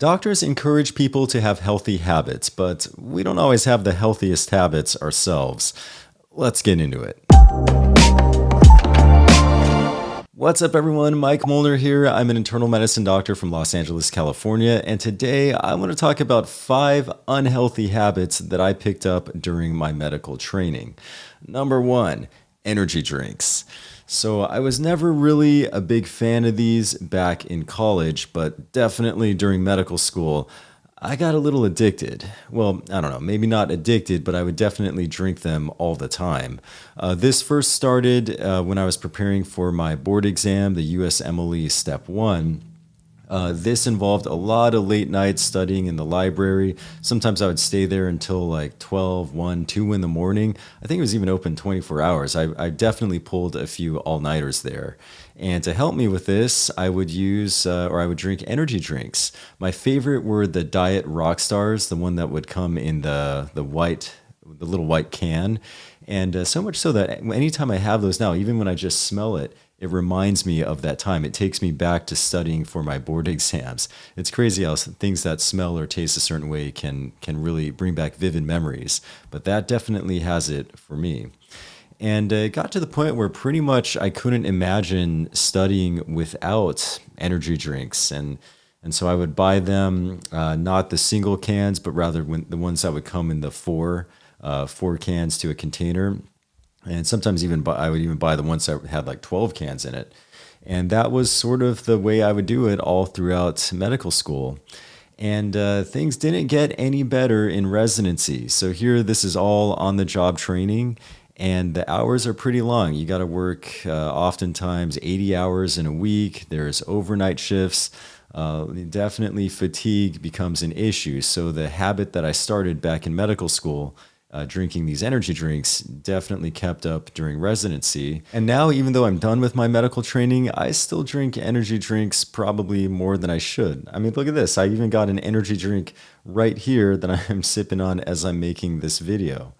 Doctors encourage people to have healthy habits, but we don't always have the healthiest habits ourselves. Let's get into it. What's up, everyone? Mike Muellner here. I'm an internal medicine doctor from Los Angeles, California, and today I want to talk about 5 unhealthy habits that I picked up during my medical training. Number 1, energy drinks. So I was never really a big fan of these back in college, but definitely during medical school, I got a little addicted. Well, I don't know, maybe not addicted, but I would definitely drink them all the time. This first started when I was preparing for my board exam, the USMLE Step 1. This involved a lot of late nights studying in the library. Sometimes I would stay there until like 12, 1, 2 in the morning. I think it was even open 24 hours. I definitely pulled a few all-nighters there. And to help me with this, I would use or I would drink energy drinks. My favorite were the Diet Rockstars, the one that would come in the little white can. And so much so that anytime I have those now, even when I just smell it, it reminds me of that time. It takes me back to studying for my board exams. It's crazy how things that smell or taste a certain way can really bring back vivid memories. But that definitely has it for me. And it got to the point where pretty much I couldn't imagine studying without energy drinks. And so I would buy them, not the single cans, but rather the ones that would come in the 4 cans to a container. And sometimes I would even buy the ones that had like 12 cans in it. And that was sort of the way I would do it all throughout medical school. And things didn't get any better in residency. So here, this is all on-the-job training. And the hours are pretty long. You got to work oftentimes 80 hours in a week. There's overnight shifts. Definitely fatigue becomes an issue. So the habit that I started back in medical school, drinking these energy drinks, definitely kept up during residency. And now, even though I'm done with my medical training, I still drink energy drinks probably more than I should. I mean, look at this. I even got an energy drink right here that I'm sipping on as I'm making this video.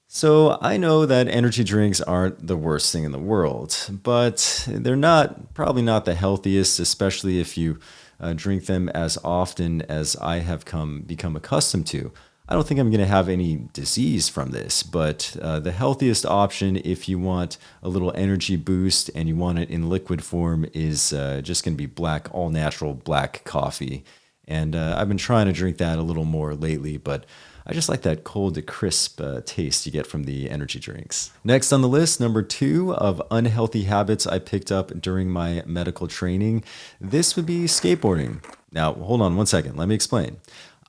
So I know that energy drinks aren't the worst thing in the world, but they're probably not the healthiest, especially if you drink them as often as I have become accustomed to. I don't think I'm going to have any disease from this, but the healthiest option if you want a little energy boost and you want it in liquid form is just going to be all natural black coffee. And I've been trying to drink that a little more lately, but I just like that cold, crisp taste you get from the energy drinks. Next on the list, number 2 of unhealthy habits I picked up during my medical training. This would be skateboarding. Now, hold on one second. Let me explain.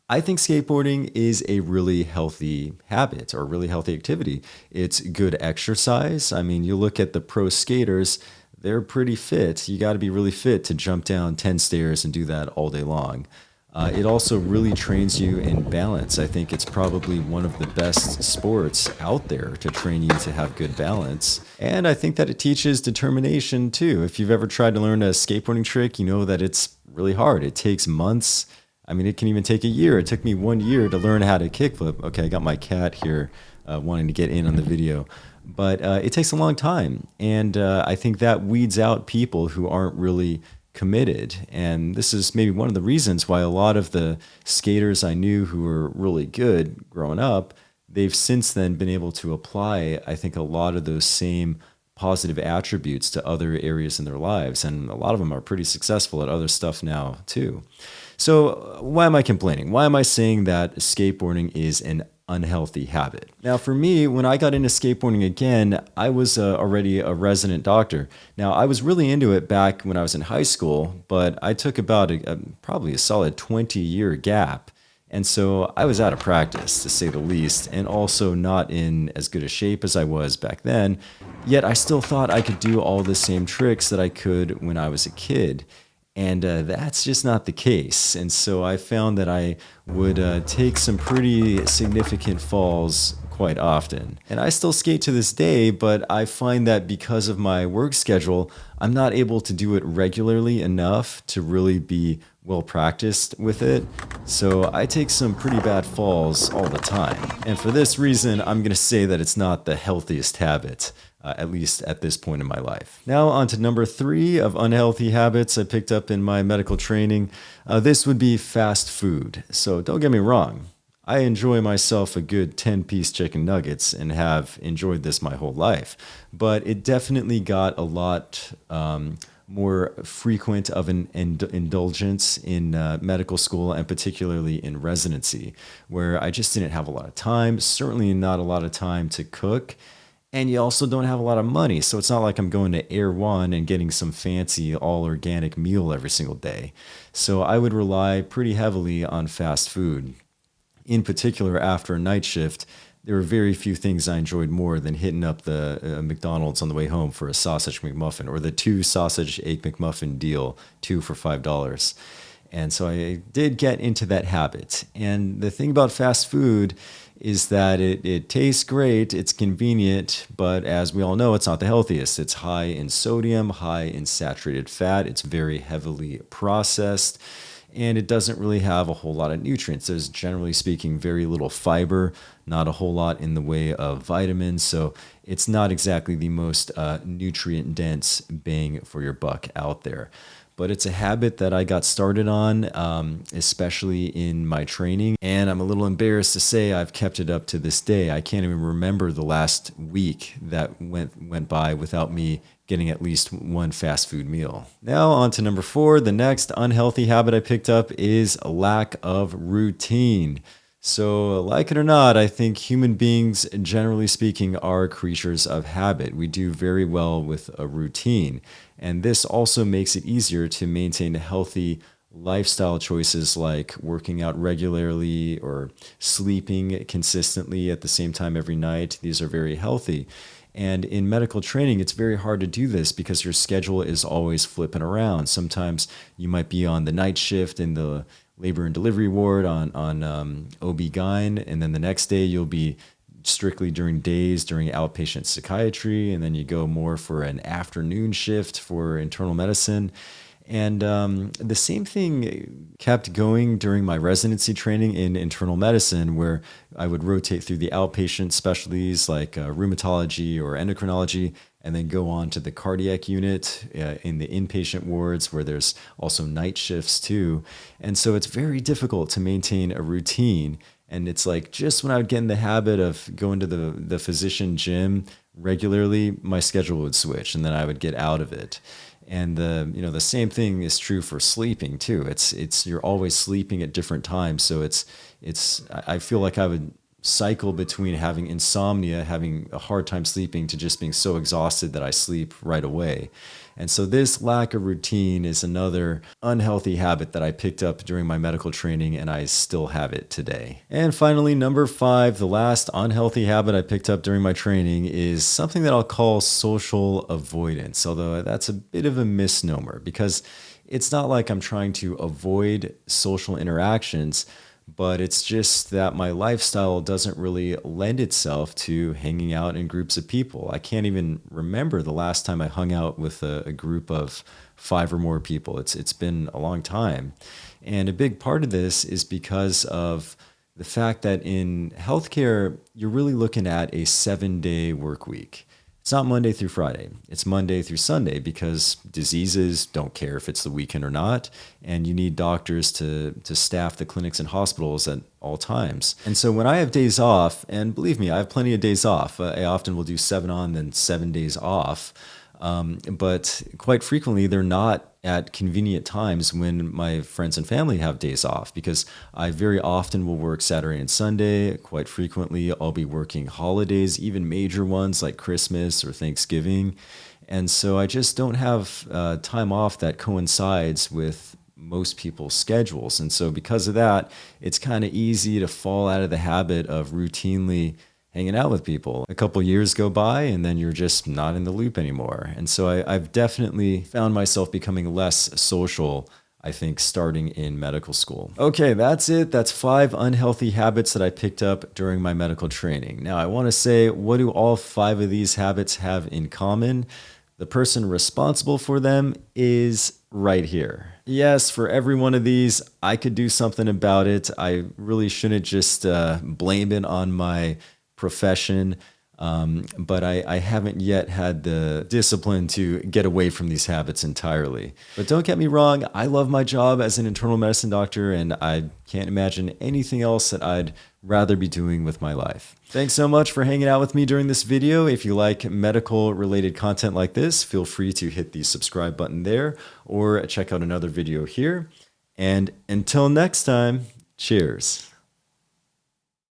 I think skateboarding is a really healthy habit or really healthy activity. It's good exercise. I mean, you look at the pro skaters, they're pretty fit. You got to be really fit to jump down 10 stairs and do that all day long. It also really trains you in balance. I think it's probably one of the best sports out there to train you to have good balance. And I think that it teaches determination too. If you've ever tried to learn a skateboarding trick, you know that it's really hard. It takes months. I mean, it can even take a year. It took me 1 year to learn how to kickflip. Okay, I got my cat here wanting to get in on the video. But it takes a long time. And I think that weeds out people who aren't really committed. And this is maybe one of the reasons why a lot of the skaters I knew who were really good growing up, they've since then been able to apply, I think, a lot of those same positive attributes to other areas in their lives. And a lot of them are pretty successful at other stuff now too. So why am I complaining? Why am I saying that skateboarding is an unhealthy habit? Now, for me, when I got into skateboarding again, I was already a resident doctor. Now, I was really into it back when I was in high school, but I took about probably a solid 20-year gap. And so I was out of practice, to say the least, and also not in as good a shape as I was back then. Yet I still thought I could do all the same tricks that I could when I was a kid. And that's just not the case. And so I found that I would take some pretty significant falls quite often. And I still skate to this day, but I find that because of my work schedule, I'm not able to do it regularly enough to really be well practiced with it. So I take some pretty bad falls all the time. And for this reason, I'm going to say that it's not the healthiest habit. At least at this point in my life. Now on to number 3 of unhealthy habits I picked up in my medical training. This would be fast food. So don't get me wrong. I enjoy myself a good 10-piece chicken nuggets and have enjoyed this my whole life. But it definitely got a lot more frequent of an indulgence in medical school and particularly in residency, where I just didn't have a lot of time, certainly not a lot of time to cook. And you also don't have a lot of money. So it's not like I'm going to Air One and getting some fancy all organic meal every single day. So I would rely pretty heavily on fast food. In particular, after a night shift, there were very few things I enjoyed more than hitting up the McDonald's on the way home for a sausage McMuffin or the 2 sausage egg McMuffin deal, 2 for $5. And so I did get into that habit. And the thing about fast food is that it tastes great, it's convenient, but as we all know, it's not the healthiest. It's high in sodium, high in saturated fat, it's very heavily processed, and it doesn't really have a whole lot of nutrients. There's, generally speaking, very little fiber, not a whole lot in the way of vitamins, so it's not exactly the most nutrient-dense bang for your buck out there. But it's a habit that I got started on, especially in my training. And I'm a little embarrassed to say I've kept it up to this day. I can't even remember the last week that went by without me getting at least one fast food meal. Now on to number 4. The next unhealthy habit I picked up is a lack of routine. So, like it or not, I think human beings, generally speaking, are creatures of habit. We do very well with a routine. And this also makes it easier to maintain healthy lifestyle choices like working out regularly or sleeping consistently at the same time every night. These are very healthy. And in medical training, it's very hard to do this because your schedule is always flipping around. Sometimes you might be on the night shift in the labor and delivery ward on OB-GYN, and then the next day you'll be strictly during days during outpatient psychiatry, and then you go more for an afternoon shift for internal medicine. And the same thing kept going during my residency training in internal medicine, where I would rotate through the outpatient specialties like rheumatology or endocrinology, and then go on to the cardiac unit in the inpatient wards where there's also night shifts too. And so it's very difficult to maintain a routine. And it's like just when I would get in the habit of going to the physician gym regularly, my schedule would switch and then I would get out of it. And the same thing is true for sleeping too. It's you're always sleeping at different times. So I feel like I would cycle between having insomnia, having a hard time sleeping, to just being so exhausted that I sleep right away. And so this lack of routine is another unhealthy habit that I picked up during my medical training, and I still have it today. And finally, number 5, the last unhealthy habit I picked up during my training is something that I'll call social avoidance, although that's a bit of a misnomer because it's not like I'm trying to avoid social interactions, but it's just that my lifestyle doesn't really lend itself to hanging out in groups of people. I can't even remember the last time I hung out with a group of 5 or more people. It's been a long time. And a big part of this is because of the fact that in healthcare, you're really looking at a 7-day work week. It's not Monday through Friday. It's Monday through Sunday because diseases don't care if it's the weekend or not. And you need doctors to staff the clinics and hospitals at all times. And so when I have days off, and believe me, I have plenty of days off. I often will do 7 on, then 7 days off. But quite frequently, they're not at convenient times when my friends and family have days off, because I very often will work Saturday and Sunday. Quite frequently, I'll be working holidays, even major ones like Christmas or Thanksgiving. And so I just don't have time off that coincides with most people's schedules. And so because of that, it's kind of easy to fall out of the habit of routinely hanging out with people. A couple years go by and then you're just not in the loop anymore. And so I've definitely found myself becoming less social, I think, starting in medical school. Okay, that's it. That's 5 unhealthy habits that I picked up during my medical training. Now, I want to say, what do all 5 of these habits have in common? The person responsible for them is right here. Yes, for every one of these, I could do something about it. I really shouldn't just blame it on my profession. But I haven't yet had the discipline to get away from these habits entirely. But don't get me wrong, I love my job as an internal medicine doctor, and I can't imagine anything else that I'd rather be doing with my life. Thanks so much for hanging out with me during this video. If you like medical related content like this, feel free to hit the subscribe button there or check out another video here. And until next time, cheers.